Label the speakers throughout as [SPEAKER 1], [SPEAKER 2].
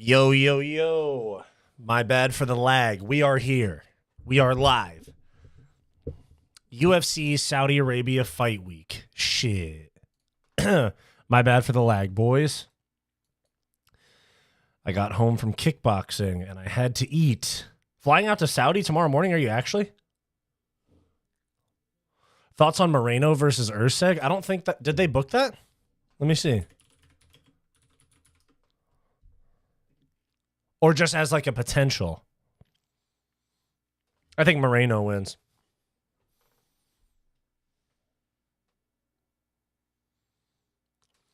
[SPEAKER 1] Yo, yo, yo. My bad for the lag. We are here. We are live. UFC Saudi Arabia fight week. Shit. My bad for the lag, boys. I got home from kickboxing and I had to eat. Flying out to Saudi tomorrow morning, are you actually? Thoughts on Moreno versus Urseg? I don't think that... Did they book that? Let me see. Or just as like a potential. I think Moreno wins.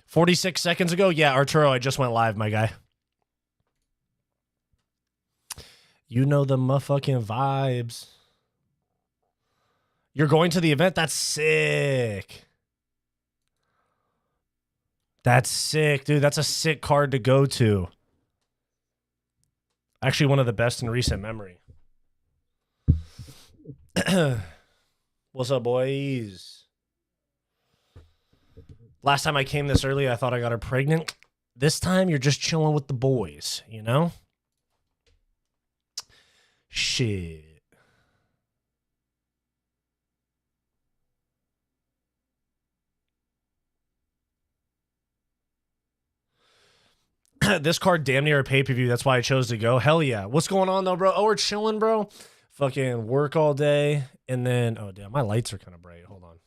[SPEAKER 1] "46 seconds ago? Yeah, Arturo, I just went live, my guy. You know the motherfucking vibes. You're going to the event? That's sick. That's sick, dude. That's a sick card to go to. Actually, one of the best in recent memory. What's up, boys? Last time I came this early, I thought I got her pregnant. This time, you're just chilling with the boys, you know? Shit. This card damn near a pay-per-view. That's why I chose to go. Hell yeah. What's going on, though, bro? Oh, we're chilling, bro. Fucking work all day. And then, oh, damn, my lights are kind of bright. Hold on.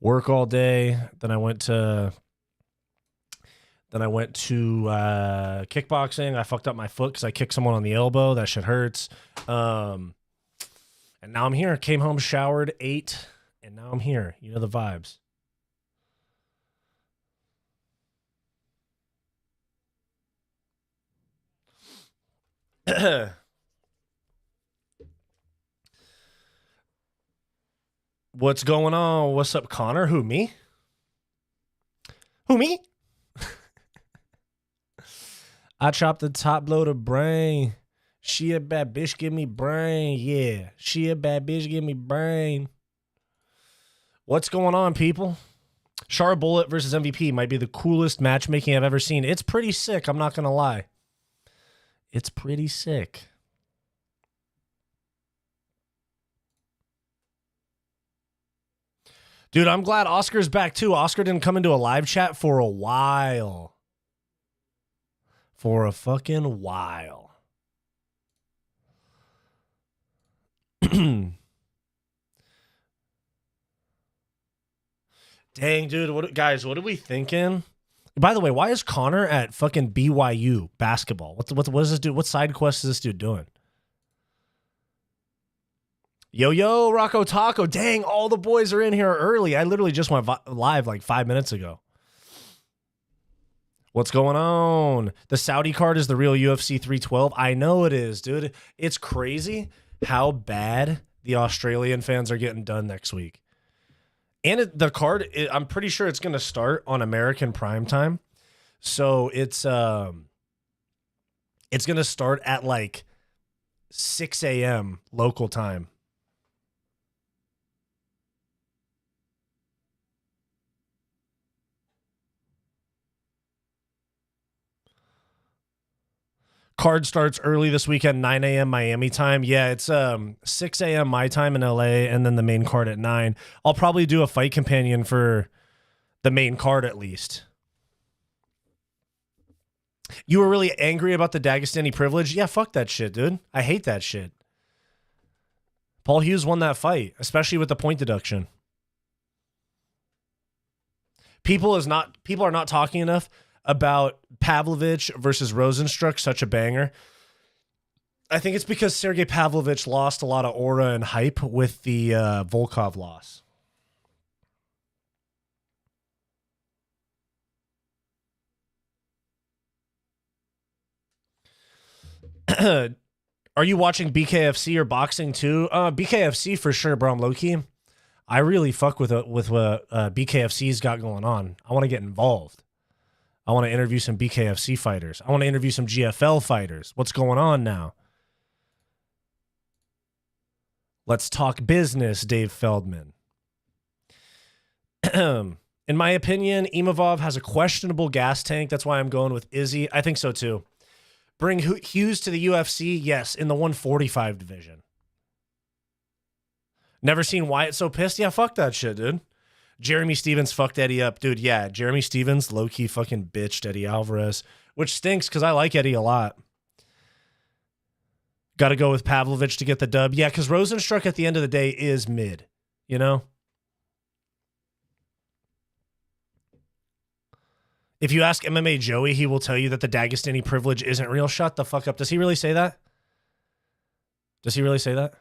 [SPEAKER 1] Work all day. Then I went to kickboxing. I fucked up my foot because I kicked someone on the elbow. That shit hurts. And now I'm here. Came home, showered, ate, and now I'm here. You know the vibes. What's going on? What's up, Connor? Who, me? Who, me? I chopped the top blow to brain. She a bad bitch, give me brain. Yeah, she a bad bitch, give me brain. What's going on, people? Shara Bullet versus MVP might be the coolest matchmaking I've ever seen. It's pretty sick, I'm not going to lie. It's pretty sick. Dude, I'm glad Oscar's back too. Oscar didn't come into a live chat for a while. For a fucking while. Dang, dude. Guys, what are we thinking? By the way, why is Connor at fucking BYU basketball? What is this dude? What side quest is this dude doing? Yo, Rocco Taco. Dang, all the boys are in here early. I literally just went live like 5 minutes ago. What's going on? The Saudi card is the real UFC 312. I know it is, dude. It's crazy how bad the Australian fans are getting done next week. And the card, I'm pretty sure it's going to start on American prime time. So it's going to start at like 6 a.m. local time. Card starts early this weekend, 9 a.m. Miami time. Yeah, it's 6 a.m. my time in LA, and then the main card at 9. I'll probably do a fight companion for the main card at least. You were really angry about the Dagestani privilege? Yeah, fuck that shit, dude. I hate that shit. Paul Hughes won that fight, especially with the point deduction. People are not talking enough about Pavlovich versus Rosenstruck, such a banger. I think it's because Sergei Pavlovich lost a lot of aura and hype with the Volkov loss. Are you watching BKFC or boxing too? BKFC for sure, bro. I'm low-key. I really fuck with what BKFC's got going on. I want to get involved. I want to interview some BKFC fighters. I want to interview some GFL fighters. What's going on now? Let's talk business, Dave Feldman. In my opinion, Imavov has a questionable gas tank. That's why I'm going with Izzy. I think so too. Bring Hughes to the UFC? Yes, in the 145 division. Never seen Wyatt so pissed? Yeah, fuck that shit, dude. Jeremy Stevens fucked Eddie up. Dude, yeah, Jeremy Stevens low-key fucking bitched Eddie Alvarez, which stinks because I like Eddie a lot. Got to go with Pavlovich to get the dub. Yeah, because Rosenstruck at the end of the day is mid, you know? If you ask MMA Joey, he will tell you that the Dagestani privilege isn't real. Shut the fuck up. Does he really say that? Does he really say that?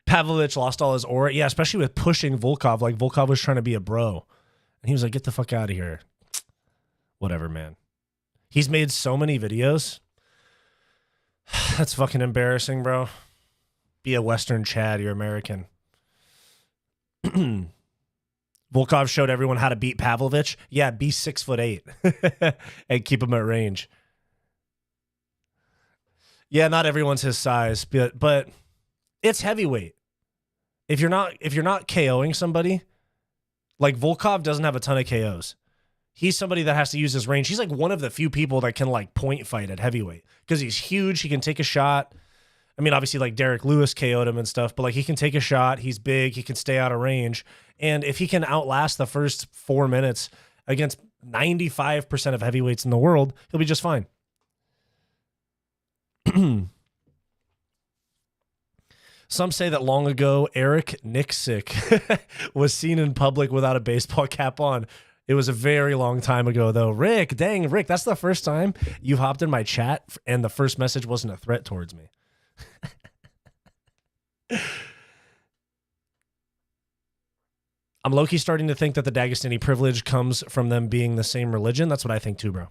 [SPEAKER 1] Pavlovich lost all his aura. Yeah, especially with pushing Volkov. Like, Volkov was trying to be a bro. And he was like, get the fuck out of here. Whatever, man. He's made so many videos. That's fucking embarrassing, bro. Be a Western Chad. You're American. Volkov showed everyone how to beat Pavlovich. Yeah, be 6'8" and keep him at range. Yeah, not everyone's his size, but it's heavyweight. If you're not KOing somebody, like Volkov doesn't have a ton of KOs. He's somebody that has to use his range. He's like one of the few people that can like point fight at heavyweight because he's huge. He can take a shot. I mean, obviously like Derek Lewis KO'd him and stuff, but like he can take a shot. He's big. He can stay out of range. And if he can outlast the first 4 minutes against 95% of heavyweights in the world, he'll be just fine. Some say that long ago, Eric Nixick was seen in public without a baseball cap on. It was a very long time ago, though. Rick, dang, Rick, that's the first time you hopped in my chat and the first message wasn't a threat towards me. I'm low-key starting to think that the Dagestani privilege comes from them being the same religion. That's what I think too, bro.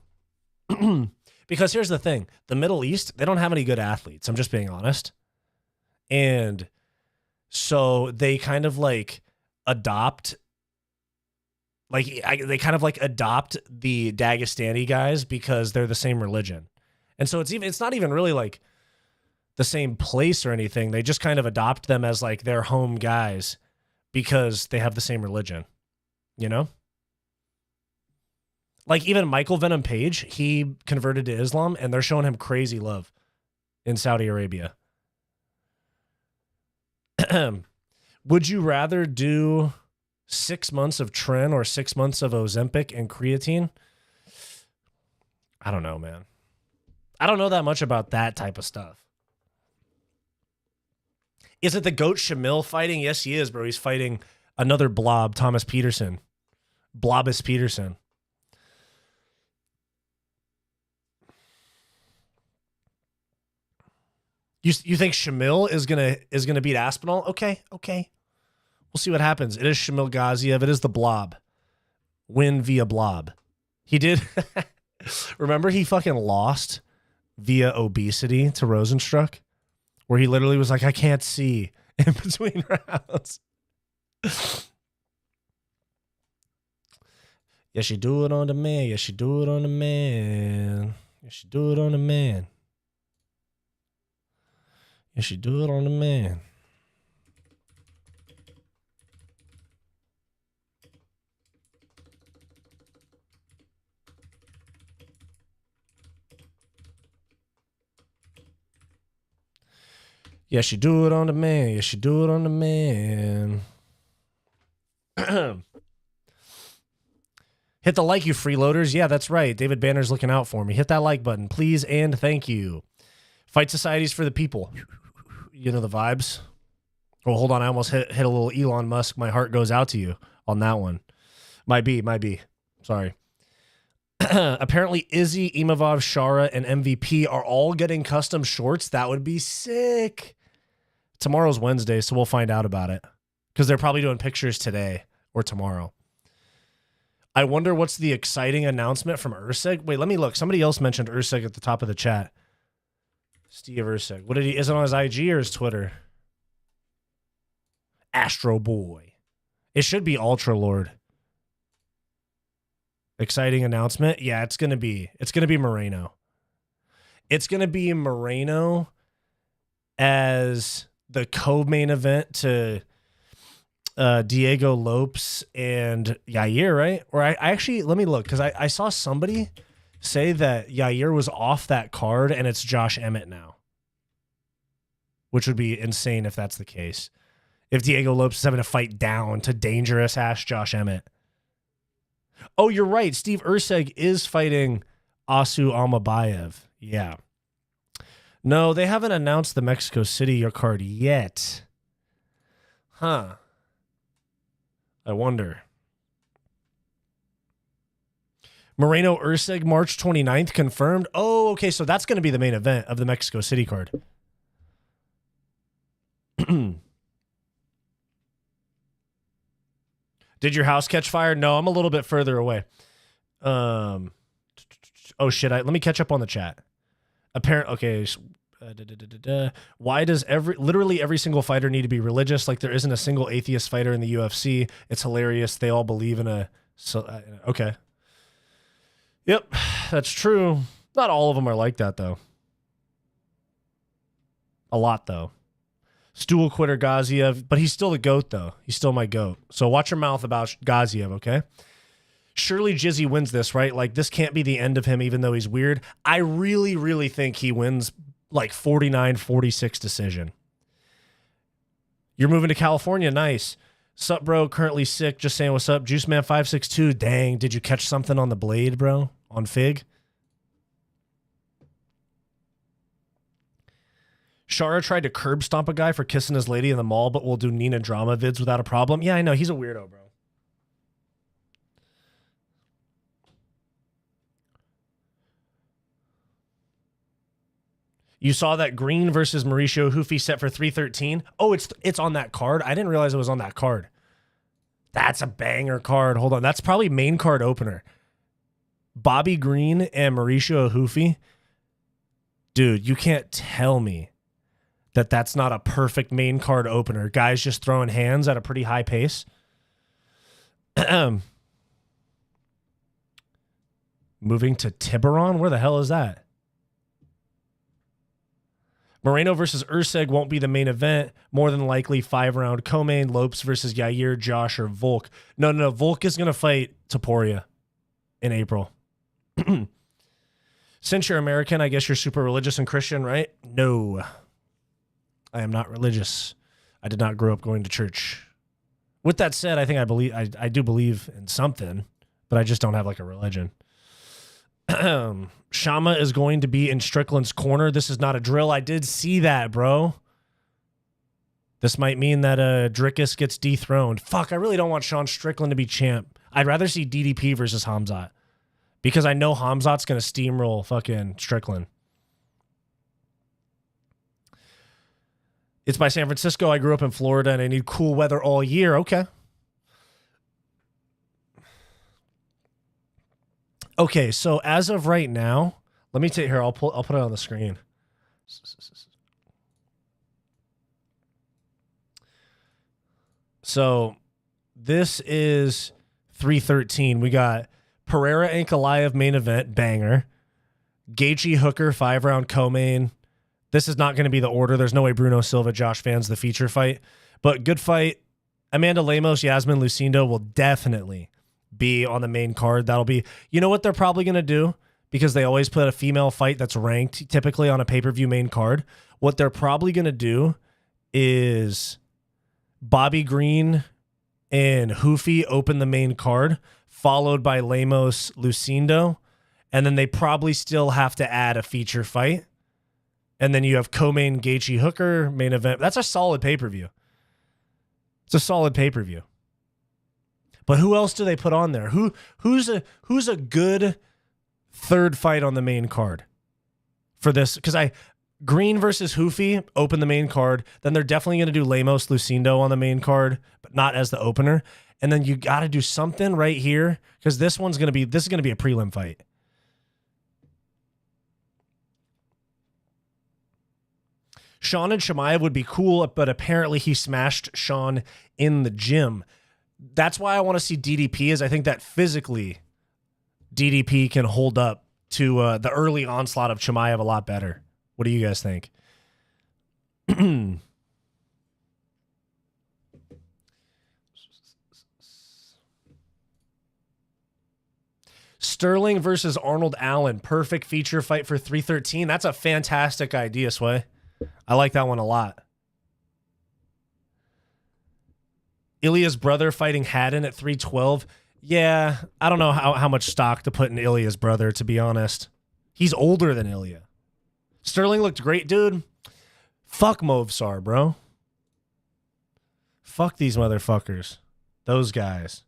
[SPEAKER 1] Because here's the thing. The Middle East, they don't have any good athletes. I'm just being honest. And so they kind of like adopt, they kind of like adopt the Dagestani guys because they're the same religion. And so it's not even really like the same place or anything. They just kind of adopt them as like their home guys because they have the same religion, you know? Like even Michael Venom Page, he converted to Islam and they're showing him crazy love in Saudi Arabia. Would you rather do 6 months of Tren or 6 months of Ozempic and creatine? I don't know, man. I don't know that much about that type of stuff. Is it the GOAT Shamil fighting? Yes, he is, bro. He's fighting another blob, Thomas Peterson. Blobus Peterson. You think Shamil is gonna beat Aspinall? Okay. We'll see what happens. It is Shamil Gaziev. It is the blob. Win via blob. He did. Remember he fucking lost via obesity to Rosenstruck? Where he literally was like, I can't see in between rounds. Yes, you do it on the man. Yes, you do it on the man. Yes, you do it on the man. Yes, you do it on the man. Yes, you do it on the man. Yes, you do it on the man. Hit the like, you freeloaders. Yeah, that's right. David Banner's looking out for me. Hit that like button, please, and thank you. Fight societies for the people. You know the vibes. Oh, hold on. I almost hit a little Elon Musk. My heart goes out to you on that one. Might be. Sorry. Apparently, Izzy, Imavov, Shara, and MVP are all getting custom shorts. That would be sick. Tomorrow's Wednesday, so we'll find out about it. Because they're probably doing pictures today or tomorrow. I wonder what's the exciting announcement from Urseg. Wait, let me look. Somebody else mentioned Urseg at the top of the chat. Steve Urseg. What did he? Is it on his IG or his Twitter? Astro Boy. It should be Ultra Lord. Exciting announcement. Yeah, it's gonna be Moreno. It's gonna be Moreno as the co-main event to Diego Lopes and Yair, right? Or I actually, let me look, because I saw somebody say that Yair was off that card and it's Josh Emmett now, which would be insane if that's the case. If Diego Lopes is having to fight down to dangerous-ass Josh Emmett. Oh, you're right. Steve Urseg is fighting Asu Almabayev. Yeah. No, they haven't announced the Mexico City card yet. Huh. I wonder. Moreno Urseg, March 29th, confirmed. Oh, okay, so that's going to be the main event of the Mexico City card. Did your house catch fire? No, I'm a little bit further away. Oh, shit. Let me catch up on the chat. Okay. Why does literally every single fighter need to be religious? Like there isn't a single atheist fighter in the UFC. It's hilarious. They all believe in okay. Yep, that's true. Not all of them are like that, though. A lot, though. Stool quitter Gaziev, but he's still the GOAT, though. He's still my GOAT. So watch your mouth about Gaziev, okay? Surely Jizzy wins this, right? Like, this can't be the end of him, even though he's weird. I really, really think he wins, like, 49-46 decision. You're moving to California. Nice. Sup, bro? Currently sick. Just saying what's up. Juiceman562. Dang, did you catch something on the blade, bro? On Fig? Shara tried to curb stomp a guy for kissing his lady in the mall, but will do Nina drama vids without a problem. Yeah, I know. He's a weirdo, bro. You saw that Green versus Mauricio Hufi set for 313. Oh, it's on that card. I didn't realize it was on that card. That's a banger card. Hold on. That's probably main card opener. Bobby Green and Mauricio Hufi. Dude, you can't tell me that that's not a perfect main card opener. Guys just throwing hands at a pretty high pace. Moving to Tiburon? Where the hell is that? Moreno versus Urseg won't be the main event. More than likely 5-round co-main. Lopes versus Yair, Josh, or Volk. No. Volk is going to fight Taporia in April. Since you're American, I guess you're super religious and Christian, right? No. I am not religious. I did not grow up going to church. With that said, I think I do believe in something, but I just don't have like a religion. Shama is going to be in Strickland's corner. This is not a drill. I did see that, bro. This might mean that Drickus gets dethroned. Fuck, I really don't want Sean Strickland to be champ. I'd rather see DDP versus Hamzat. Because I know Hamzat's going to steamroll fucking Strickland. It's by San Francisco. I grew up in Florida and I need cool weather all year. Okay. Okay, so as of right now, let me take here. I'll put it on the screen. So this is 313. We got Pereira Ankalaev main event, banger. Gaethje Hooker 5-round co-main. This is not going to be the order. There's no way Bruno Silva, Josh Van's the feature fight. But good fight. Amanda Lemos, Yasmin Lucindo will definitely be on the main card. That'll be, you know what they're probably going to do? Because they always put a female fight that's ranked typically on a pay-per-view main card. What they're probably going to do is Bobby Green and Hufi open the main card, followed by Lemos, Lucindo. And then they probably still have to add a feature fight. And then you have co-main Gaethje Hooker main event. That's a solid pay-per-view. It's a solid pay-per-view. But who else do they put on there? Who's a good third fight on the main card for this? Because Green versus Hufi open the main card. Then they're definitely going to do Lemos Lucindo on the main card, but not as the opener. And then you got to do something right here because this is going to be a prelim fight. Sean and Chimaev would be cool, but apparently he smashed Sean in the gym. That's why I want to see DDP, is I think that physically DDP can hold up to the early onslaught of Chimaev a lot better. What do you guys think? Sterling versus Arnold Allen. Perfect feature fight for 313. That's a fantastic idea, Sway. I like that one a lot. Ilya's brother fighting Haddon at 312. Yeah, I don't know how much stock to put in Ilya's brother, to be honest. He's older than Ilya. Sterling looked great, dude. Fuck Movsar, bro. Fuck these motherfuckers. Those guys.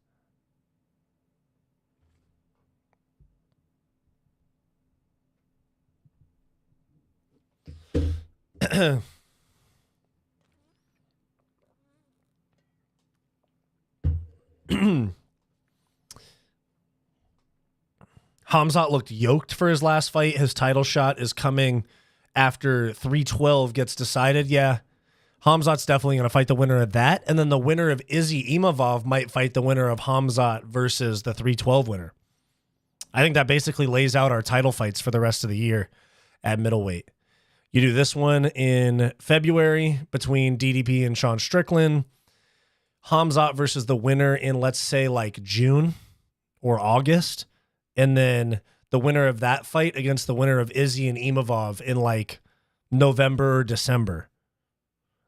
[SPEAKER 1] Khamzat looked yoked for his last fight. His title shot is coming after 312 gets decided. Yeah, Khamzat's definitely going to fight the winner of that. And then the winner of Izzy Imavov might fight the winner of Khamzat versus the 312 winner. I think that basically lays out our title fights for the rest of the year at middleweight. You do this one in February between DDP and Sean Strickland. Khamzat versus the winner in, let's say, like June or August. And then the winner of that fight against the winner of Izzy and Imavov in like November or December.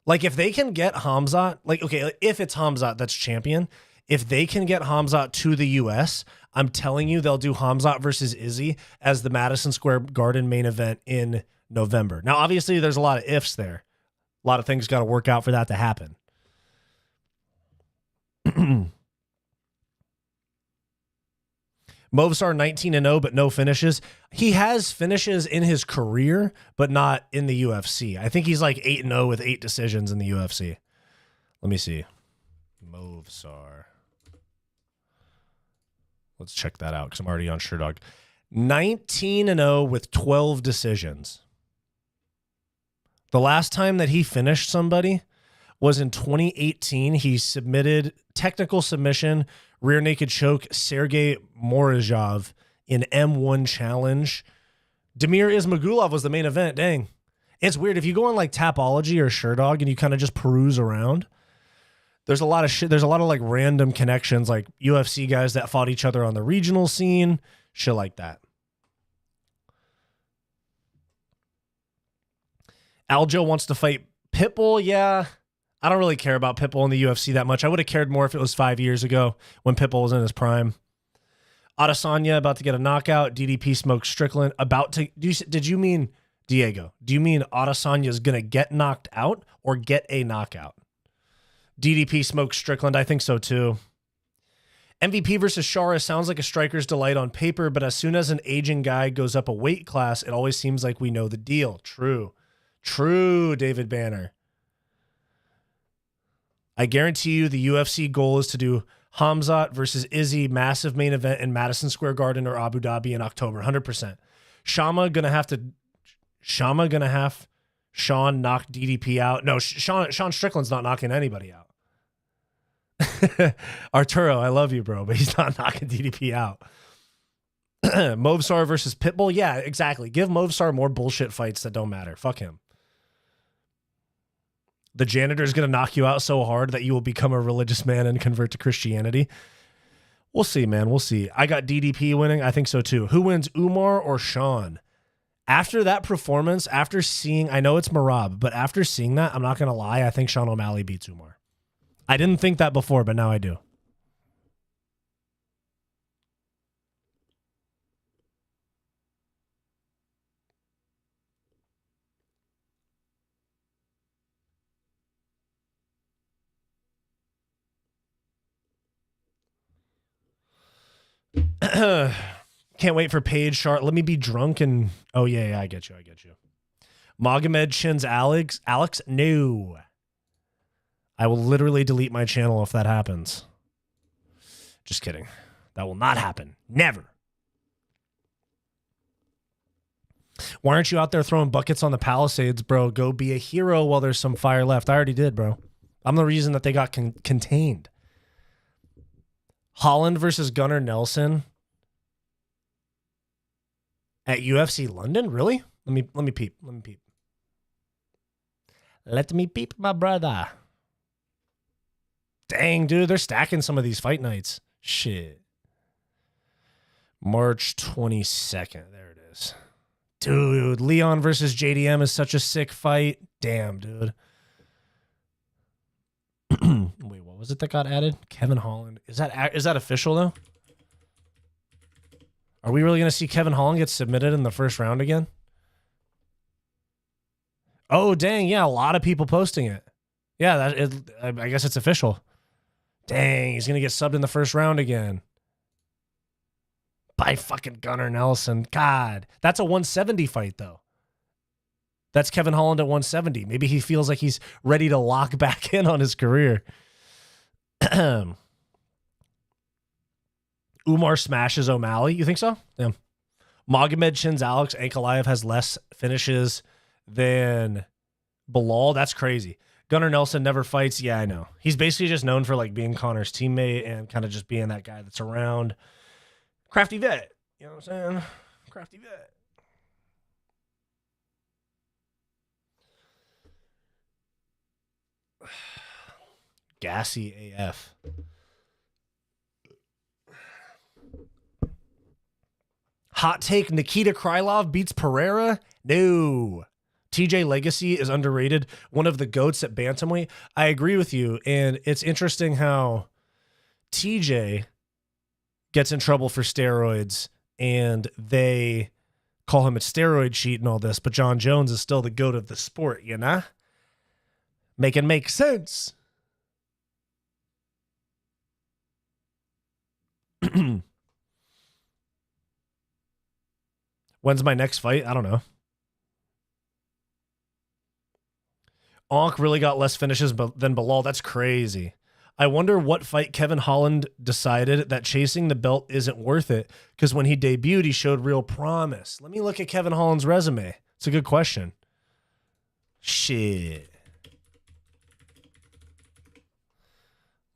[SPEAKER 1] Like if they can get Khamzat, like, okay, if it's Khamzat that's champion, if they can get Khamzat to the US, I'm telling you they'll do Khamzat versus Izzy as the Madison Square Garden main event in November. Now, obviously, there's a lot of ifs there. A lot of things got to work out for that to happen. Movsar 19-0, but no finishes. He has finishes in his career, but not in the UFC. I think he's like 8-0 with 8 decisions in the UFC. Let me see. Movsar. Let's check that out because I'm already on SureDog. 19-0 with 12 decisions. The last time that he finished somebody was in 2018. He submitted technical submission, rear naked choke, Sergei Morozov in M1 challenge. Damir Ismagulov was the main event. Dang. It's weird. If you go on like Tapology or SureDog and you kind of just peruse around, there's a lot of shit. There's a lot of like random connections, like UFC guys that fought each other on the regional scene, shit like that. Aljo wants to fight Pitbull. Yeah, I don't really care about Pitbull in the UFC that much. I would have cared more if it was 5 years ago when Pitbull was in his prime. Adesanya about to get a knockout. DDP smokes Strickland. About to. Did you mean Diego? Do you mean Adesanya is going to get knocked out or get a knockout? DDP smokes Strickland. I think so too. MVP versus Shara sounds like a striker's delight on paper, but as soon as an aging guy goes up a weight class, it always seems like we know the deal. True. True, David Banner. I guarantee you the UFC goal is to do Khamzat versus Izzy, massive main event in Madison Square Garden or Abu Dhabi in October. 100%. Shama gonna have Sean knock DDP out. No, Sean Strickland's not knocking anybody out. Arturo, I love you, bro, but he's not knocking DDP out. Movsar versus Pitbull. Yeah, exactly. Give Movsar more bullshit fights that don't matter. Fuck him. The janitor's going to knock you out so hard that you will become a religious man and convert to Christianity. We'll see, man. We'll see. I got DDP winning. I think so, too. Who wins, Umar or Sean? After that performance, after seeing, I know it's Marab, but after seeing that, I'm not going to lie, I think Sean O'Malley beats Umar. I didn't think that before, but now I do. Can't wait for Paige Sharp. Let me be drunk and... Oh, yeah, I get you. Magomed chins Alex. No. I will literally delete my channel if that happens. Just kidding. That will not happen. Never. Why aren't you out there throwing buckets on the Palisades, bro? Go be a hero while there's some fire left. I already did, bro. I'm the reason that they got contained. Holland versus Gunnar Nelson at UFC London? Really? Let me peep. Let me peep, my brother. Dang, dude, they're stacking some of these fight nights. Shit. March 22nd. There it is. Dude, Leon versus JDM is such a sick fight. Damn, dude. Wait, what was it that got added? Kevin Holland. Is that official, though? Are we really going to see Kevin Holland get submitted in the first round again? Oh, dang. Yeah, a lot of people posting it. Yeah, I guess it's official. Dang, he's going to get subbed in the first round again. By fucking Gunnar Nelson. God, that's a 170 fight, though. That's Kevin Holland at 170. Maybe he feels like he's ready to lock back in on his career. Umar smashes O'Malley. You think so? Yeah. Magomed shins Alex. Ankalaev has less finishes than Bilal. That's crazy. Gunnar Nelson never fights. Yeah, I know. He's basically just known for like being Connor's teammate and kind of just being that guy that's around. Crafty vet. You know what I'm saying? Crafty vet. Gassy AF. Hot take, Nikita Krylov beats Pereira? No. TJ Legacy is underrated. One of the GOATs at bantamweight. I agree with you. And it's interesting how TJ gets in trouble for steroids and they call him a steroid cheat and all this, but John Jones is still the GOAT of the sport, you know? Make sense. When's my next fight? I don't know. Onk really got less finishes than Bilal. That's crazy. I wonder what fight Kevin Holland decided that chasing the belt isn't worth it, because when he debuted, he showed real promise. Let me look at Kevin Holland's resume. It's a good question. Shit.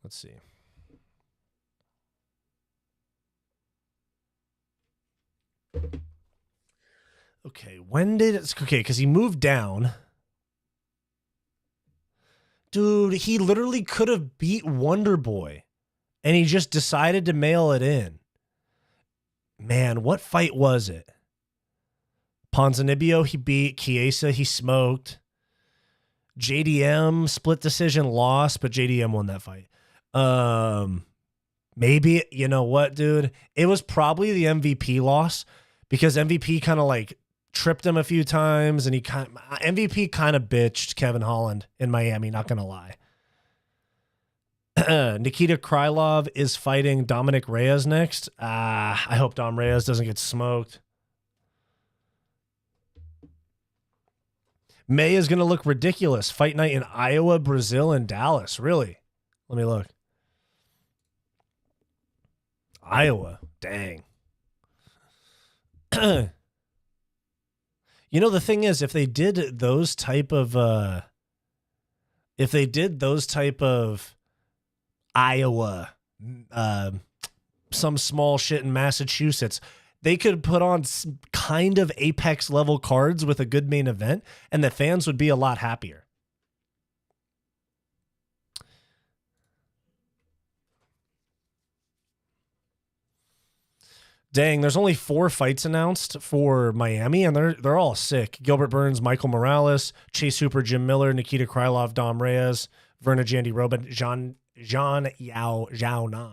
[SPEAKER 1] Let's see. Okay, when did it... Okay, because he moved down. Dude, he literally could have beat Wonder Boy, and he just decided to mail it in. Man, what fight was it? Ponzinibbio, he beat. Chiesa, he smoked. JDM, split decision loss, but JDM won that fight. Maybe, you know what, dude? It was probably the MVP loss, because MVP kind of like tripped him a few times, and MVP kind of bitched Kevin Holland in Miami, not gonna lie. Nikita Krylov is fighting Dominic Reyes next. I hope Dom Reyes doesn't get smoked. May is gonna look ridiculous. Fight night in Iowa, Brazil, and Dallas. Really? Let me look. Iowa. Dang. You know, the thing is, if they did those type of Iowa, some small shit in Massachusetts, they could put on kind of Apex level cards with a good main event, and the fans would be a lot happier. Dang, there's only 4 fights announced for Miami, and they're all sick. Gilbert Burns, Michael Morales, Chase Hooper, Jim Miller, Nikita Krylov, Dom Reyes, Verna Jandiroba, Jean Yao Nan.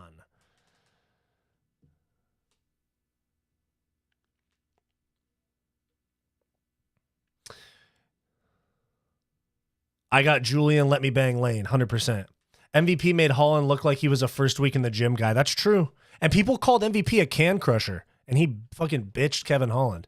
[SPEAKER 1] I got Julian Let Me Bang Lane, 100%. MVP made Holland look like he was a first week in the gym guy. That's true. And people called MVP a can crusher, and he fucking bitched Kevin Holland.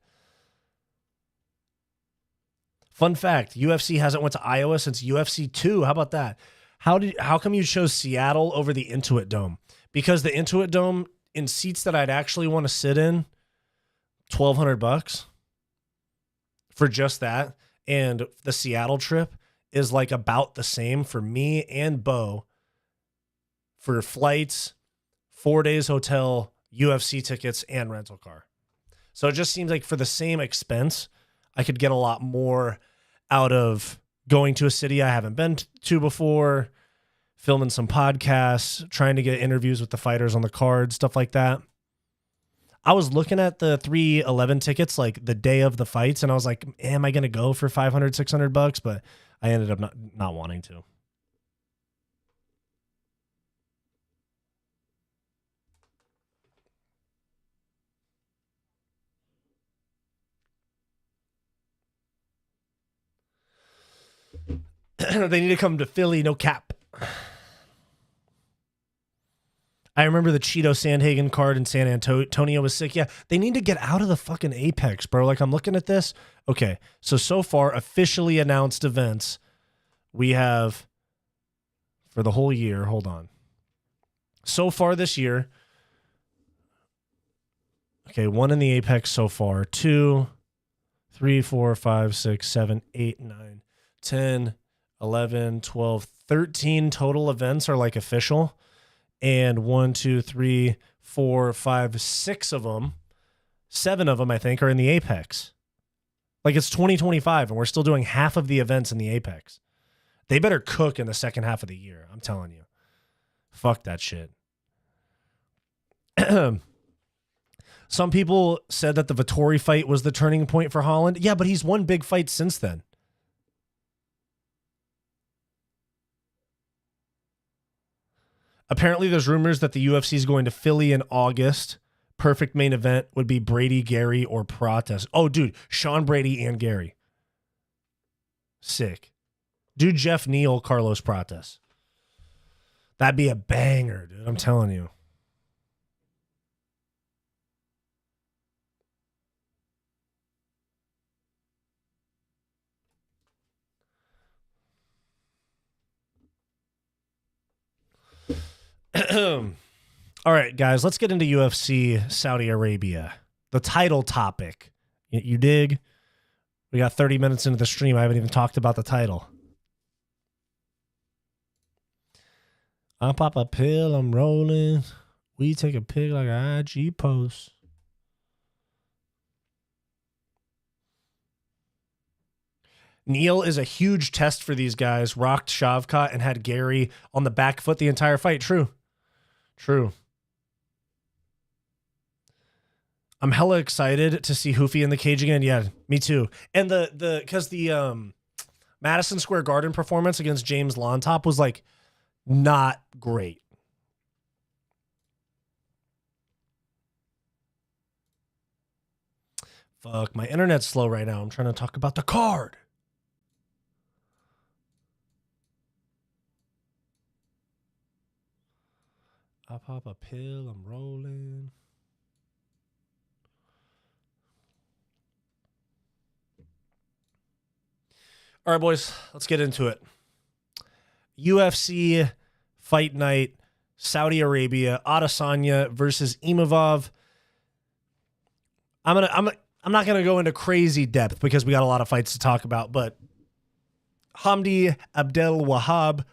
[SPEAKER 1] Fun fact, UFC hasn't went to Iowa since UFC 2. How about that? How come you chose Seattle over the Intuit Dome? Because the Intuit Dome, in seats that I'd actually want to sit in, $1,200 for just that. And the Seattle trip is like about the same for me and Bo for flights, 4 days hotel, UFC tickets, and rental car. So it just seems like for the same expense, I could get a lot more out of going to a city I haven't been to before, filming some podcasts, trying to get interviews with the fighters on the card, stuff like that. I was looking at the 311 tickets like the day of the fights, and I was like, am I going to go for $500-$600? But I ended up not wanting to. They need to come to Philly, no cap. I remember the Cheeto Sandhagen card in San Antonio was sick. Yeah, they need to get out of the fucking Apex, bro. Like, I'm looking at this. Okay, so far, officially announced events, we have for the whole year. Hold on. So far this year, okay, 1 in the Apex so far. 2, 3, 4, 5, 6, 7, 8, 9, 10, 11, 12, 13 total events are like official. And 1, 2, 3, 4, 5, 6 of them, 7 of them, I think, are in the Apex. Like, it's 2025, and we're still doing half of the events in the Apex. They better cook in the second half of the year. I'm telling you. Fuck that shit. Some people said that the Vettori fight was the turning point for Holland. Yeah, but he's won big fights since then. Apparently, there's rumors that the UFC is going to Philly in August. Perfect main event would be Brady, Gary, or Prates. Oh, dude, Sean Brady and Gary. Sick. Dude, Jeff Neal, Carlos Prates. That'd be a banger, dude. I'm telling you. All right, guys, let's get into UFC Saudi Arabia. The title topic. You dig? We got 30 minutes into the stream. I haven't even talked about the title. I pop a pill, I'm rolling. We take a pic like an IG post. Neal is a huge test for these guys. Rocked Shavkat and had Gary on the back foot the entire fight. True. I'm hella excited to see Hoofy in the cage again. Yeah, me too. And because the Madison Square Garden performance against James Lontop was like not great. Fuck, my internet's slow right now. I'm trying to talk about the card. I pop a pill, I'm rolling. All right, boys, let's get into it. UFC Fight Night, Saudi Arabia, Adesanya versus Imavov. I'm not gonna go into crazy depth because we got a lot of fights to talk about, but Hamdi Abdel Wahab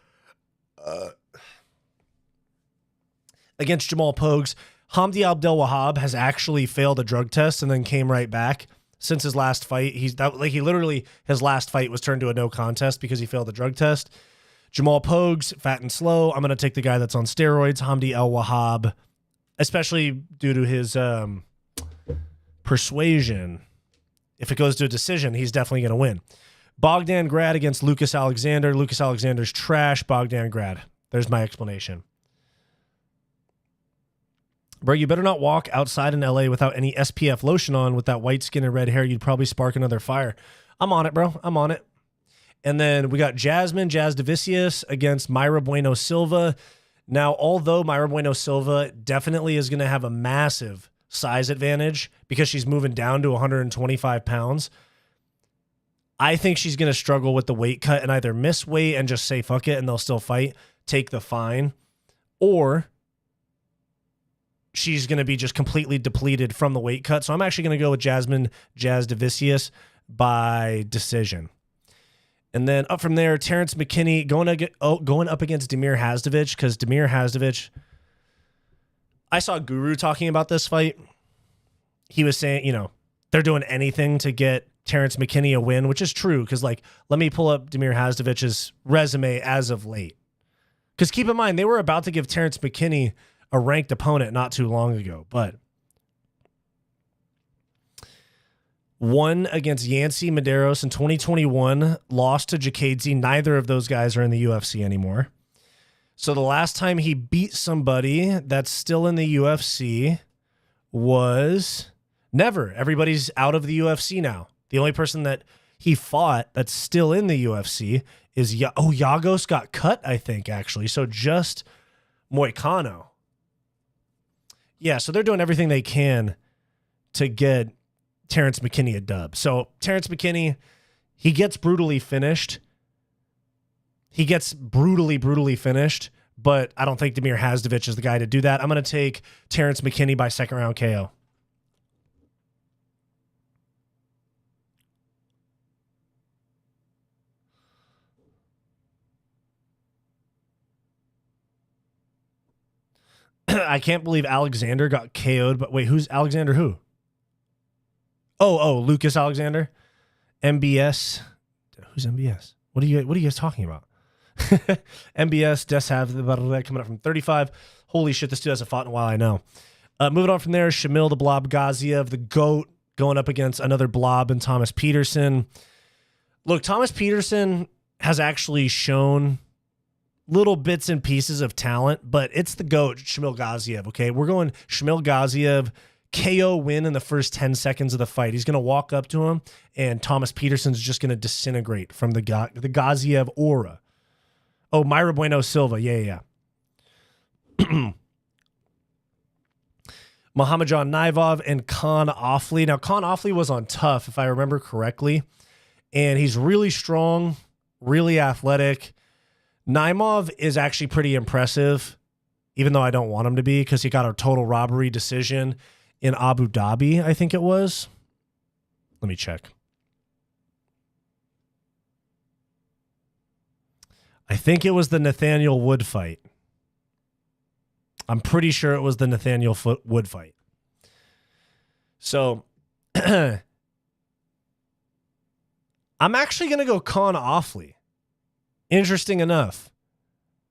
[SPEAKER 1] against Jamal Pogues. Hamdi Abdel Wahab has actually failed a drug test and then came right back since his last fight. His last fight was turned to a no contest because he failed the drug test. Jamal Pogues, fat and slow. I'm going to take the guy that's on steroids, Hamdi El Wahab, especially due to his persuasion. If it goes to a decision, he's definitely going to win. Bogdan Grad against Lucas Alexander. Lucas Alexander's trash. Bogdan Grad. There's my explanation. Bro, you better not walk outside in LA without any SPF lotion on with that white skin and red hair. You'd probably spark another fire. I'm on it, bro. I'm on it. And then we got Jazz Davicius against Mayra Bueno Silva. Now, although Mayra Bueno Silva definitely is going to have a massive size advantage because she's moving down to 125 pounds, I think she's going to struggle with the weight cut and either miss weight and just say fuck it and they'll still fight, take the fine, or she's going to be just completely depleted from the weight cut. So I'm actually going to go with Jazz Davicius by decision. And then up from there, Terrence McKinney going up against Damir Hasdovich, because Damir Hasdovich, I saw Guru talking about this fight. He was saying, they're doing anything to get Terrence McKinney a win, which is true, because, let me pull up Damir Hasdovich's resume as of late. Because keep in mind, they were about to give Terrence McKinney a ranked opponent not too long ago, but Won against Yancy Medeiros in 2021, lost to Jacadze. Neither of those guys are in the UFC anymore. So the last time he beat somebody that's still in the UFC was never. Everybody's out of the UFC now. The only person that he fought that's still in the UFC is Yagos got cut, I think, actually. So just Moicano. Yeah, so they're doing everything they can to get Terrence McKinney a dub. So Terrence McKinney, he gets brutally finished. Brutally finished, but I don't think Damir Hasdovich is the guy to do that. I'm going to take Terrence McKinney by second round KO. I can't believe Alexander got KO'd, but wait, who's Alexander who? Oh, Lucas Alexander. MBS. Who's MBS? What are you guys talking about? MBS, Deshav, coming up from 35. Holy shit, this dude hasn't fought in a while, I know. Moving on from there, Shamil the Blob Gaziev, the GOAT, going up against another Blob and Thomas Peterson. Look, Thomas Peterson has actually shown little bits and pieces of talent, but it's the GOAT, Shamil Gaziev, okay? We're going Shamil Gaziev, KO win in the first 10 seconds of the fight. He's going to walk up to him, and Thomas Peterson's just going to disintegrate from the Gaziev aura. Oh, Myra Bueno Silva. Yeah. Muhammadjan Naivov and Khan Offley. Now, Khan Offley was on Tough, if I remember correctly, and he's really strong, really athletic. Naimov is actually pretty impressive, even though I don't want him to be, because he got a total robbery decision in Abu Dhabi, I think it was. Let me check. I think it was the Nathaniel Wood fight. I'm pretty sure it was the Nathaniel Wood fight. So, I'm actually going to go Khan Offley. Interesting enough.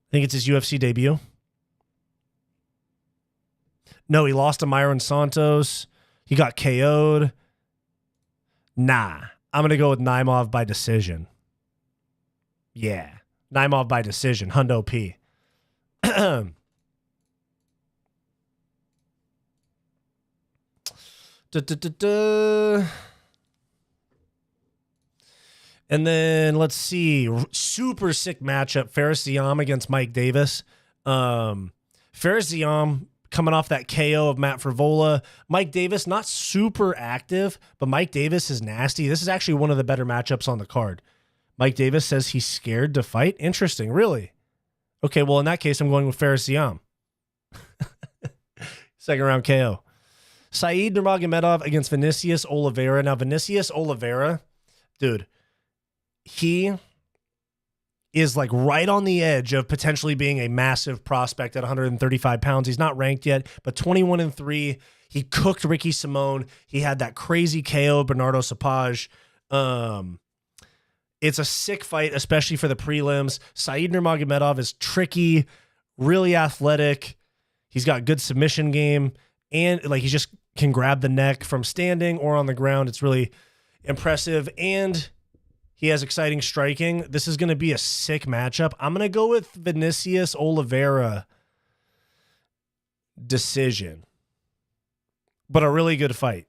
[SPEAKER 1] I think it's his UFC debut. No, he lost to Myron Santos. He got KO'd. Nah, I'm going to go with Naimov by decision. Yeah, Naimov by decision. Hundo P. And then let's see, super sick matchup. Faris Ziam against Mike Davis. Faris Ziam coming off that KO of Matt Frivola. Mike Davis, not super active, but Mike Davis is nasty. This is actually one of the better matchups on the card. Mike Davis says he's scared to fight. Interesting, really? Okay, well, in that case, I'm going with Faris Ziam. Second round KO. Said Nurmagomedov against Vinicius Oliveira. Now, Vinicius Oliveira, dude, he is like right on the edge of potentially being a massive prospect at 135 pounds. He's not ranked yet, but 21-3. He cooked Ricky Simone. He had that crazy KO Bernardo Sapage. It's a sick fight, especially for the prelims. Said Nurmagomedov is tricky, really athletic. He's got good submission game, and like he just can grab the neck from standing or on the ground. It's really impressive, and he has exciting striking. This is going to be a sick matchup. I'm going to go with Vinicius Oliveira decision, but a really good fight.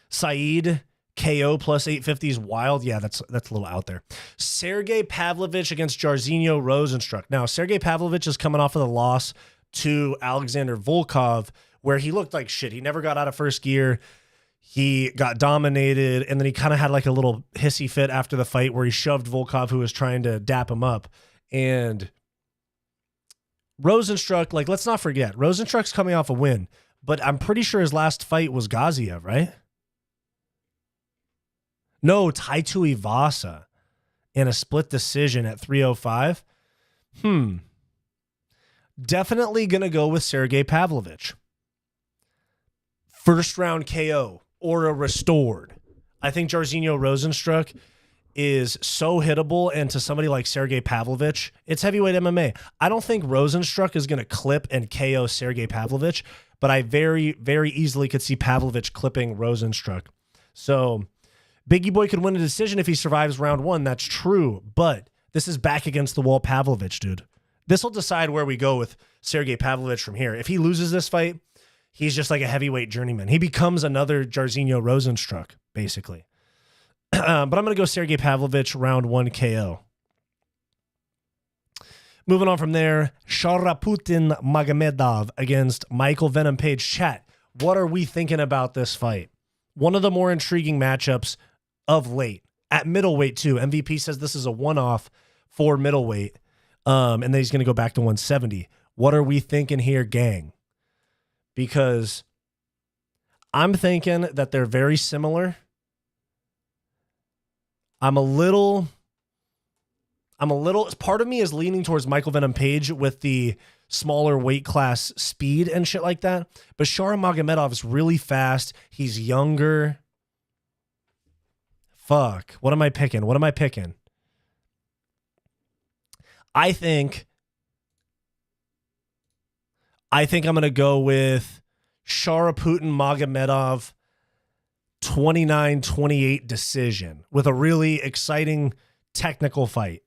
[SPEAKER 1] Said KO plus 850 is wild. Yeah, that's a little out there. Sergei Pavlovich against Jairzinho Rozenstruik. Now, Sergei Pavlovich is coming off of the loss to Alexander Volkov, where he looked like shit. He never got out of first gear. He got dominated, and then he kind of had like a little hissy fit after the fight where he shoved Volkov, who was trying to dap him up. And Rozenstruik, like, let's not forget, Rozenstruik's coming off a win, but I'm pretty sure his last fight was Gaziev, right? No, Taitu Ivasa in a split decision at 305. Definitely going to go with Sergei Pavlovich. First round KO or a restored. I think Jairzinho Rozenstruik is so hittable, and to somebody like Sergei Pavlovich, it's heavyweight MMA. I don't think Rosenstruck is going to clip and KO Sergei Pavlovich, but I very, very easily could see Pavlovich clipping Rosenstruck. So Biggie Boy could win a decision if he survives round 1. That's true, but this is back against the wall Pavlovich, dude. This will decide where we go with Sergei Pavlovich from here. If he loses this fight, he's just like a heavyweight journeyman. He becomes another Jairzinho Rosenstruck, basically. But I'm going to go Sergei Pavlovich, round 1 KO. Moving on from there, Shara Magomedov against Michael Venom Page. Chat, what are we thinking about this fight? One of the more intriguing matchups of late. At middleweight, too. MVP says this is a one-off for middleweight, and then he's going to go back to 170. What are we thinking here, gang? Because I'm thinking that they're very similar. I'm a little, part of me is leaning towards Michael Venom Page with the smaller weight class speed and shit like that. But Shara Magomedov is really fast. He's younger. Fuck. What am I picking? I think I'm going to go with Shara Magomedov 29-28 decision with a really exciting technical fight.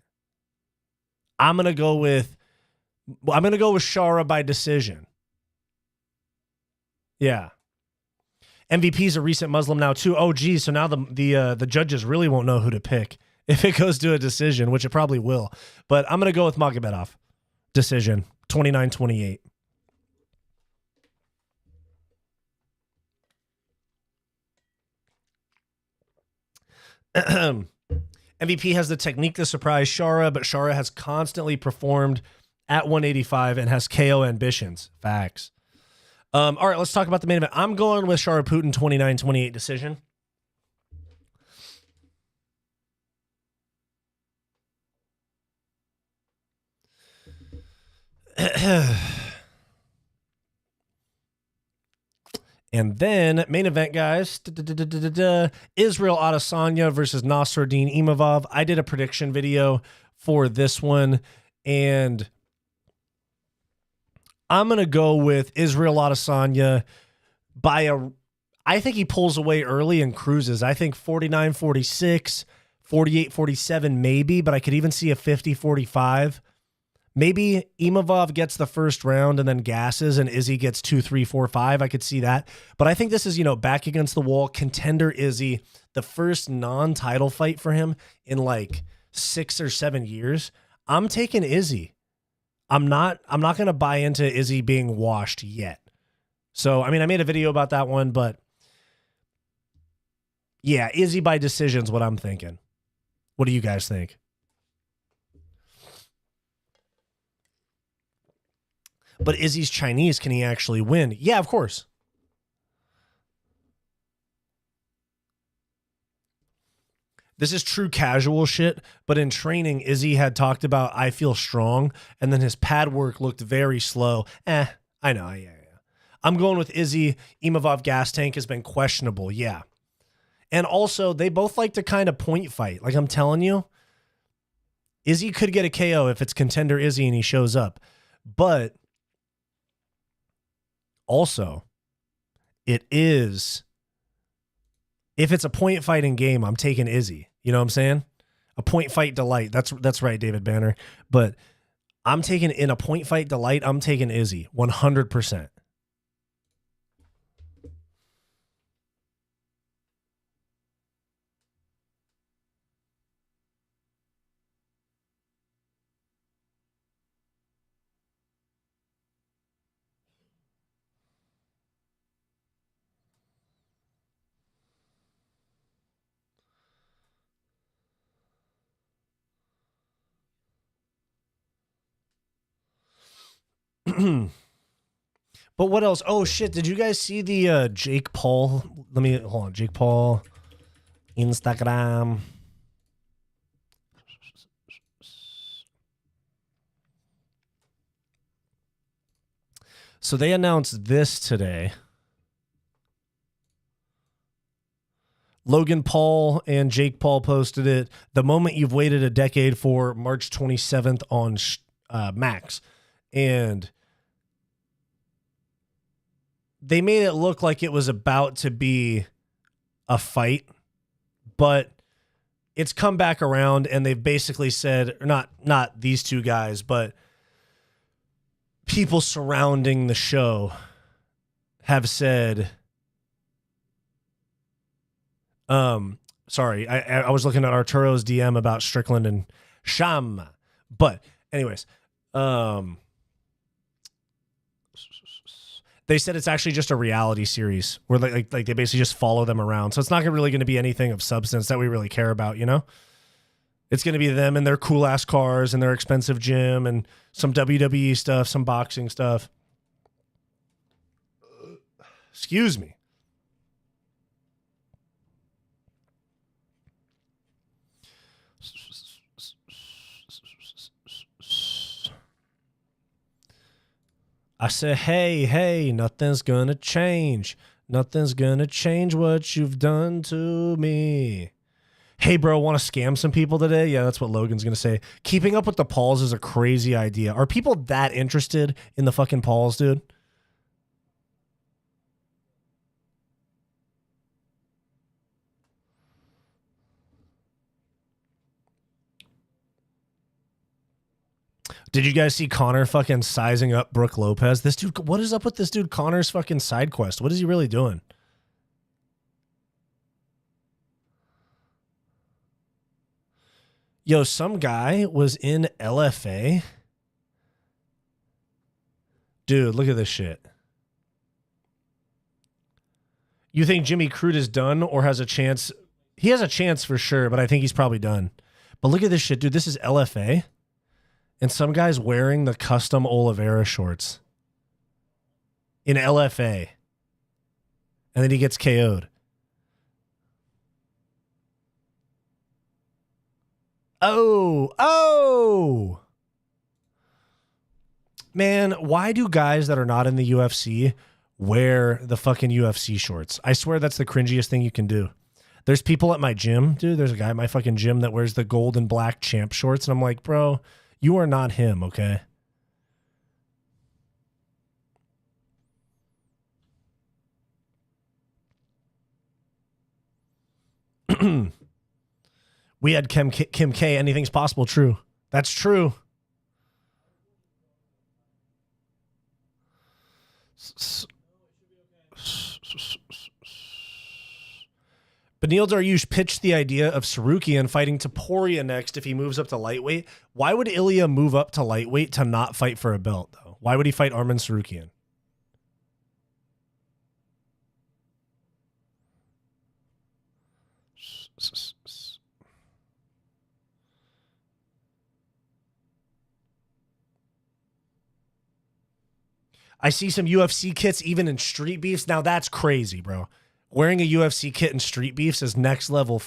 [SPEAKER 1] I'm going to go with Shara by decision. Yeah. MVP's a recent Muslim now too. Oh geez, so now the judges really won't know who to pick if it goes to a decision, which it probably will. But I'm going to go with Magomedov decision 29-28. MVP has the technique to surprise Shara, but Shara has constantly performed at 185 and has KO ambitions. Facts. All right, let's talk about the main event. I'm going with Shara 29-28 decision. And then, main event, guys. Israel Adesanya versus Nassourdine Imavov. I did a prediction video for this one, and I'm going to go with Israel Adesanya I think he pulls away early and cruises. I think 49-46, 48-47 maybe, but I could even see a 50-45. Maybe Imavov gets the first round and then gasses and Izzy gets 2, 3, 4, 5. I could see that. But I think this is, back against the wall, contender Izzy, the first non-title fight for him in like 6 or 7 years. I'm taking Izzy. I'm not going to buy into Izzy being washed yet. So, I made a video about that one, but yeah, Izzy by decision is what I'm thinking. What do you guys think? But Izzy's Chinese. Can he actually win? Yeah, of course. This is true casual shit, but in training, Izzy had talked about, I feel strong, and then his pad work looked very slow. I know, yeah. I'm going with Izzy. Imavov gas tank has been questionable, yeah. And also, they both like to kind of point fight. Like I'm telling you, Izzy could get a KO if it's contender Izzy and he shows up. But also, if it's a point fighting game, I'm taking Izzy. You know what I'm saying? A point fight delight. That's right, David Banner. But I'm taking in a point fight delight, I'm taking Izzy 100%. But what else? Oh shit! Did you guys see the Jake Paul? Hold on. Jake Paul Instagram. So they announced this today. Logan Paul and Jake Paul posted it. The moment you've waited a decade for, March 27th on Max. And they made it look like it was about to be a fight, but it's come back around, and they've basically said, or not these two guys, but people surrounding the show have said, sorry, I was looking at Arturo's DM about Strickland and Sham, but anyways, they said it's actually just a reality series where like they basically just follow them around. So it's not really going to be anything of substance that we really care about, you know? It's going to be them and their cool ass cars and their expensive gym and some WWE stuff, some boxing stuff. Excuse me. I said, hey, nothing's gonna change. Nothing's gonna change what you've done to me. Hey, bro, want to scam some people today? Yeah, that's what Logan's gonna say. Keeping up with the Pauls is a crazy idea. Are people that interested in the fucking Pauls, dude? Did you guys see Connor fucking sizing up Brooke Lopez? This dude, what is up with this dude Connor's fucking side quest? What is he really doing? Yo, some guy was in LFA. Dude, look at this shit. You think Jimmy Crute is done or has a chance? He has a chance for sure, but I think he's probably done. But look at this shit, dude. This is LFA. And some guy's wearing the custom Oliveira shorts in LFA. And then he gets KO'd. Oh. Man, why do guys that are not in the UFC wear the fucking UFC shorts? I swear that's the cringiest thing you can do. There's people at my gym, dude. There's a guy at my fucking gym that wears the gold and black champ shorts. And I'm like, bro, you are not him, okay? We had Kim K. Anything's possible. True. That's true. Beneil Dariush pitched the idea of Sarukian fighting Topuria next if he moves up to lightweight. Why would Ilya move up to lightweight to not fight for a belt, though? Why would he fight Arman Sarukian? I see some UFC kits even in street beefs. Now that's crazy, bro. Wearing a UFC kit in street beefs is next level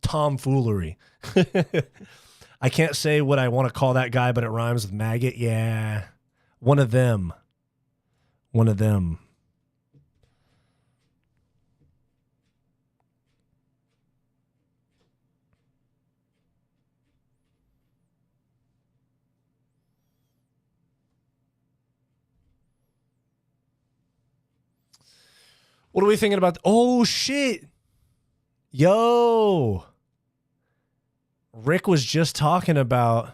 [SPEAKER 1] tomfoolery. I can't say what I want to call that guy, but it rhymes with maggot. Yeah. One of them. One of them. What are we thinking about? Oh, shit. Yo. Rick was just talking about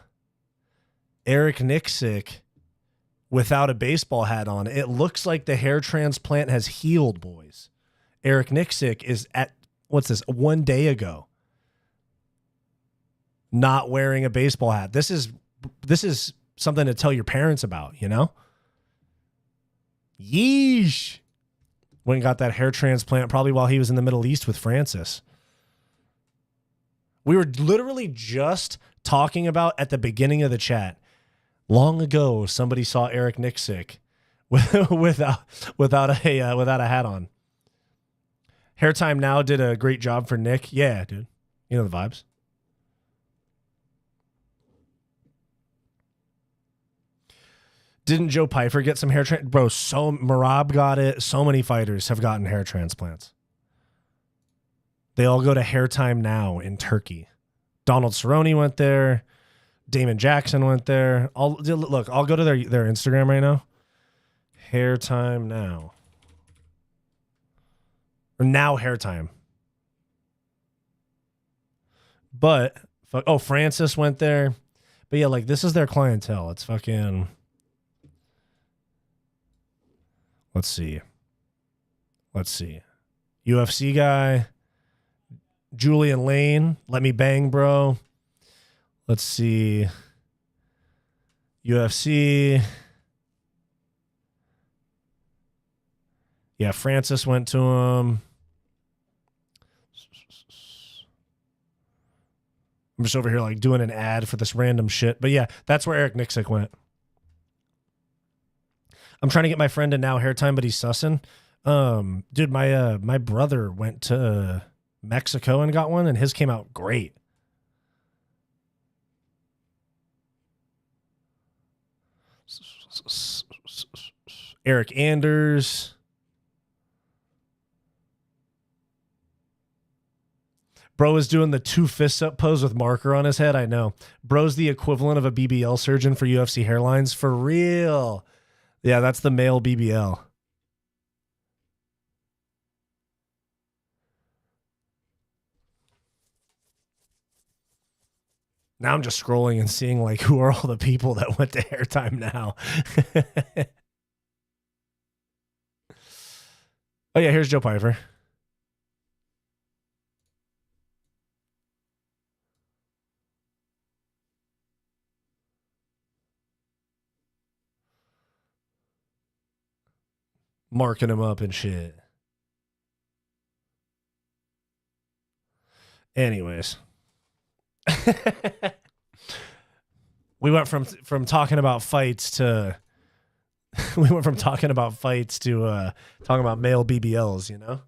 [SPEAKER 1] Eric Nixick without a baseball hat on. It looks like the hair transplant has healed, boys. Eric Nixick is at, what's this, 1 day ago, not wearing a baseball hat. This is something to tell your parents about, you know? Yeesh. Went and got that hair transplant probably while he was in the Middle East with Francis. We were literally just talking about at the beginning of the chat. Long ago, somebody saw Eric Nixick without a hat on. Hair Time Now did a great job for Nick. Yeah, dude. You know the vibes. Didn't Joe Pyfer get some hair transplant? Bro, Marab got it. So many fighters have gotten hair transplants. They all go to Hair Time Now in Turkey. Donald Cerrone went there. Damon Jackson went there. I'll go to their Instagram right now. Hair Time Now. Or Now Hair Time. But, Francis went there. But yeah, like, this is their clientele. It's fucking... Let's see. UFC guy. Julian Lane. Let me bang, bro. Let's see. UFC. Yeah, Francis went to him. I'm just over here like doing an ad for this random shit. But yeah, that's where Eric Nixick went. I'm trying to get my friend in Now Hair Time, but he's sussing. Dude, my brother went to Mexico and got one, and his came out great. Eric Anders. Bro is doing the 2 fists up pose with marker on his head. I know. Bro's the equivalent of a BBL surgeon for UFC hairlines. For real. Yeah, that's the male BBL. Now I'm just scrolling and seeing like who are all the people that went to Hair Time Now. Oh yeah, here's Joe Piper. Marking him up and shit. Anyways. We went from talking about fights to talking about male BBLs, you know?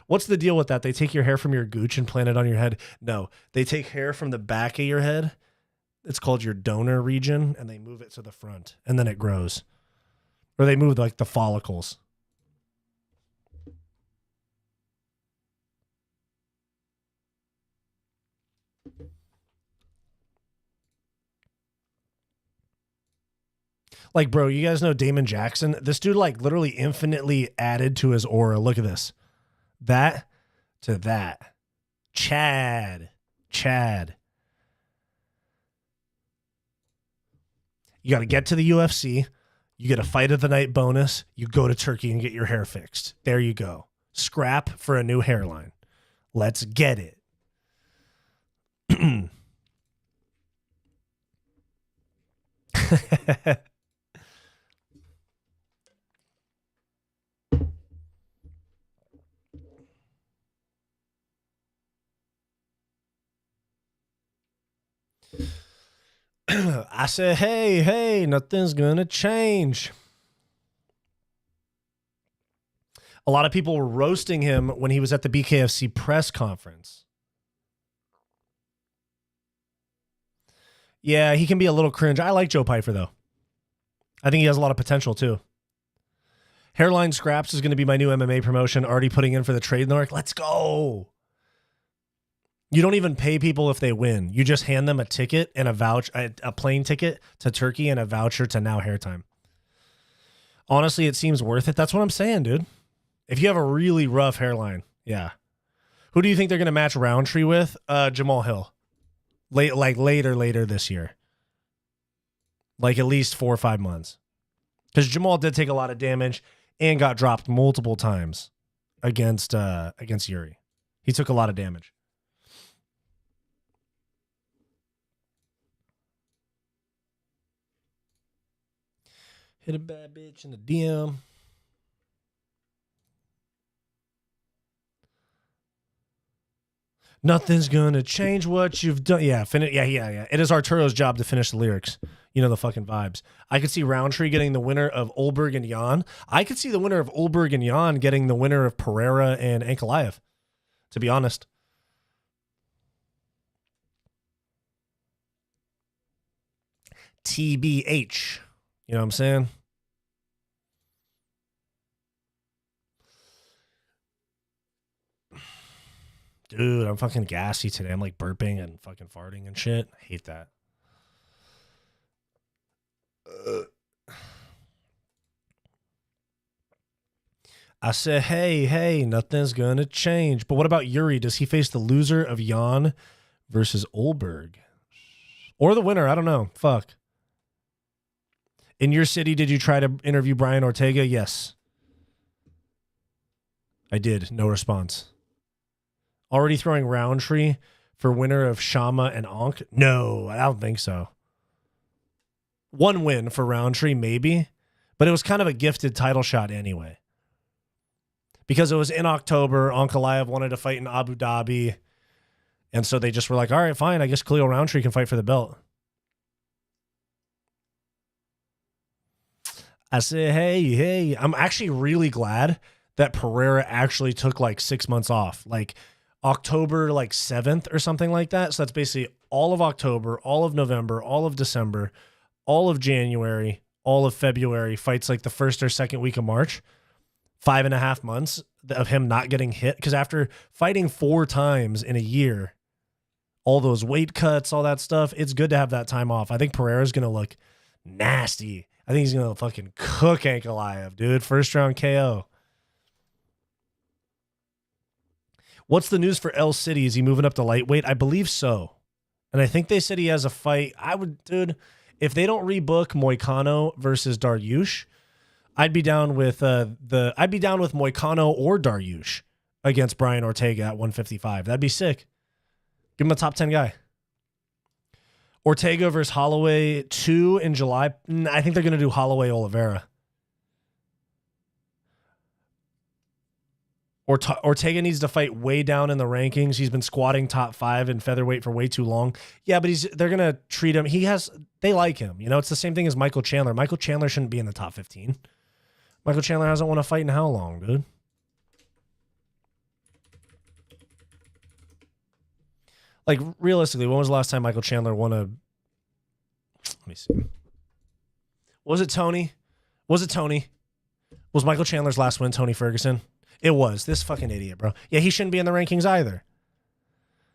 [SPEAKER 1] What's the deal with that? They take your hair from your gooch and plant it on your head? No, they take hair from the back of your head. It's called your donor region, and they move it to the front, and then it grows. Or they move like the follicles. Like, bro, you guys know Damon Jackson? This dude, like, literally infinitely added to his aura. Look at this. That to that. Chad. You got to get to the UFC. You get a fight of the night bonus. You go to Turkey and get your hair fixed. There you go. Scrap for a new hairline. Let's get it. I said, hey, nothing's going to change. A lot of people were roasting him when he was at the BKFC press conference. Yeah, he can be a little cringe. I like Joe Piper, though. I think he has a lot of potential, too. Hairline Scraps is going to be my new MMA promotion. Already putting in for the trademark. Let's go. You don't even pay people if they win. You just hand them a ticket and a plane ticket to Turkey and a voucher to Now Hair Time. Honestly, it seems worth it. That's what I'm saying, dude. If you have a really rough hairline, yeah. Who do you think they're going to match Roundtree with? Jamal Hill. Later this year. Like at least 4 or 5 months. Because Jamal did take a lot of damage and got dropped multiple times against Yuri. He took a lot of damage. Hit a bad bitch in the DM. Nothing's gonna change what you've done. Yeah, yeah. It is Arturo's job to finish the lyrics. You know the fucking vibes. I could see Roundtree getting the winner of Olberg and Jan. I could see the winner of Olberg and Jan getting the winner of Pereira and Ankalaev, to be honest. TBH. You know what I'm saying? Dude, I'm fucking gassy today. I'm like burping and fucking farting and shit. I hate that. I said, hey, nothing's going to change. But what about Yuri? Does he face the loser of Jan versus Olberg? Or the winner? I don't know. Fuck. In your city, did you try to interview Brian Ortega? Yes. I did. No response. Already throwing Roundtree for winner of Shama and Ankh? No, I don't think so. One win for Roundtree, maybe. But it was kind of a gifted title shot anyway. Because it was in October. Ankalaev wanted to fight in Abu Dhabi. And so they just were like, all right, fine. I guess Khalil Roundtree can fight for the belt. I said, hey. I'm actually really glad that Pereira actually took like 6 months off. Like October like 7th or something like that. So that's basically all of October, all of November, all of December, all of January, all of February, fights like the first or second week of March. 5.5 months of him not getting hit. Because after fighting 4 times in a year, all those weight cuts, all that stuff, it's good to have that time off. I think Pereira's going to look nasty. I think he's going to fucking cook Ankalaev, dude. First round KO. What's the news for El City? Is he moving up to lightweight? I believe so. And I think they said he has a fight. Dude, if they don't rebook Moicano versus Dariush, I'd be down with Moicano or Dariush against Brian Ortega at 155. That'd be sick. Give him a top 10 guy. Ortega versus Holloway 2 in July. I think they're going to do Holloway Oliveira. Ortega needs to fight way down in the rankings. He's been squatting top 5 in featherweight for way too long. Yeah, but they're going to treat him. They like him. You know, it's the same thing as Michael Chandler. Michael Chandler shouldn't be in the top 15. Michael Chandler hasn't won a fight in how long, dude? Like, realistically, when was the last time Michael Chandler won a... Let me see. Was it Tony? Was Michael Chandler's last win Tony Ferguson? It was. This fucking idiot, bro. Yeah, he shouldn't be in the rankings either.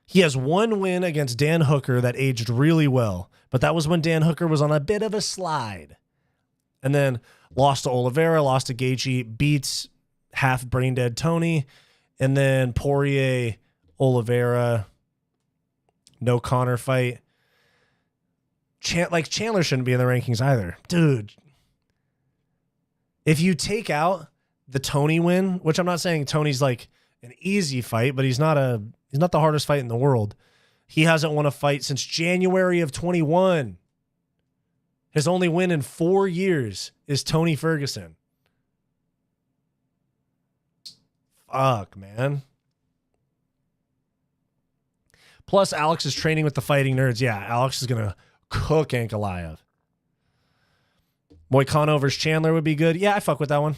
[SPEAKER 1] He has one win against Dan Hooker that aged really well, but that was when Dan Hooker was on a bit of a slide. And then lost to Oliveira, lost to Gaethje, beats half brain dead Tony, and then Poirier, Oliveira, no Connor fight. Chandler shouldn't be in the rankings either. Dude, if you take out the Tony win, which I'm not saying Tony's like an easy fight, but he's not the hardest fight in the world. He hasn't won a fight since January of 21. His only win in 4 years is Tony Ferguson. Fuck, man. Plus, Alex is training with the Fighting Nerds. Yeah, Alex is going to cook Ankalaev. Moicano versus Chandler would be good. Yeah, I fuck with that one.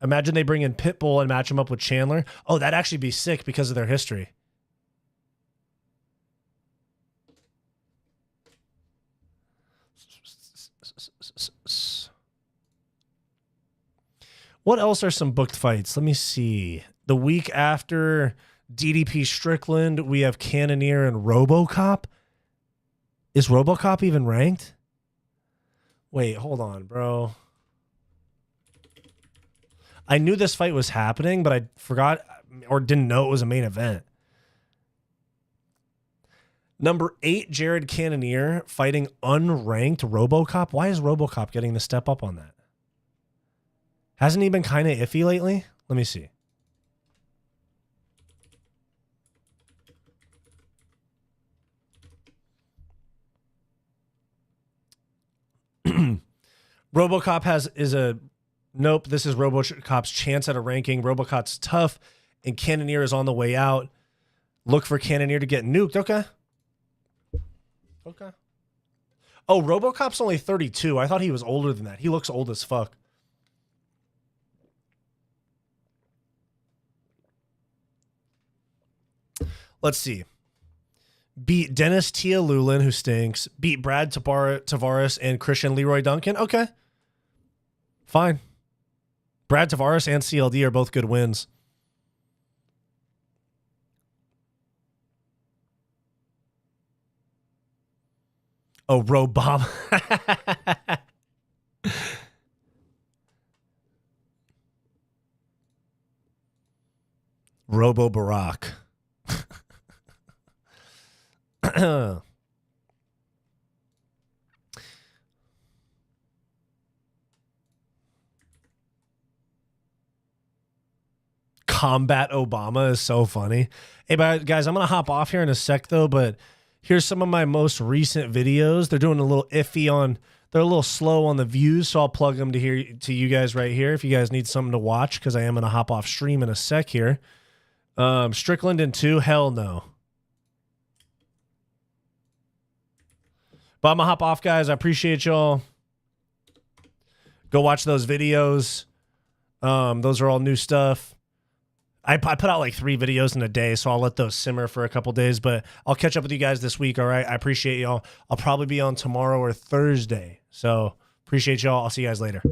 [SPEAKER 1] Imagine they bring in Pitbull and match him up with Chandler. Oh, that'd actually be sick because of their history. What else are some booked fights? Let me see. The week after DDP Strickland, we have Cannonier and RoboCop. Is RoboCop even ranked? Wait, hold on, bro. I knew this fight was happening, but I forgot or didn't know it was a main event. Number 8, Jared Cannonier fighting unranked RoboCop. Why is RoboCop getting the step up on that? Hasn't he been kind of iffy lately? Let me see. RoboCop nope, this is RoboCop's chance at a ranking. RoboCop's tough, and Cannonier is on the way out. Look for Cannonier to get nuked. Okay. Oh, RoboCop's only 32. I thought he was older than that. He looks old as fuck. Let's see. Beat Dennis Tialulin, who stinks. Beat Brad Tavares and Christian Leroy Duncan. Okay. Fine. Brad Tavares and CLD are both good wins. Oh, Robama. Robo Barack. Combat Obama is so funny. Hey, but guys, I'm going to hop off here in a sec, though, but here's some of my most recent videos. They're doing a little iffy on, they're a little slow on the views, so I'll plug them to you guys right here if you guys need something to watch, because I am going to hop off stream in a sec here. Strickland in 2, hell no. But I'm going to hop off, guys. I appreciate y'all. Go watch those videos. Those are all new stuff. I put out like 3 videos in a day, so I'll let those simmer for a couple days, but I'll catch up with you guys this week, all right? I appreciate y'all. I'll probably be on tomorrow or Thursday, so appreciate y'all. I'll see you guys later.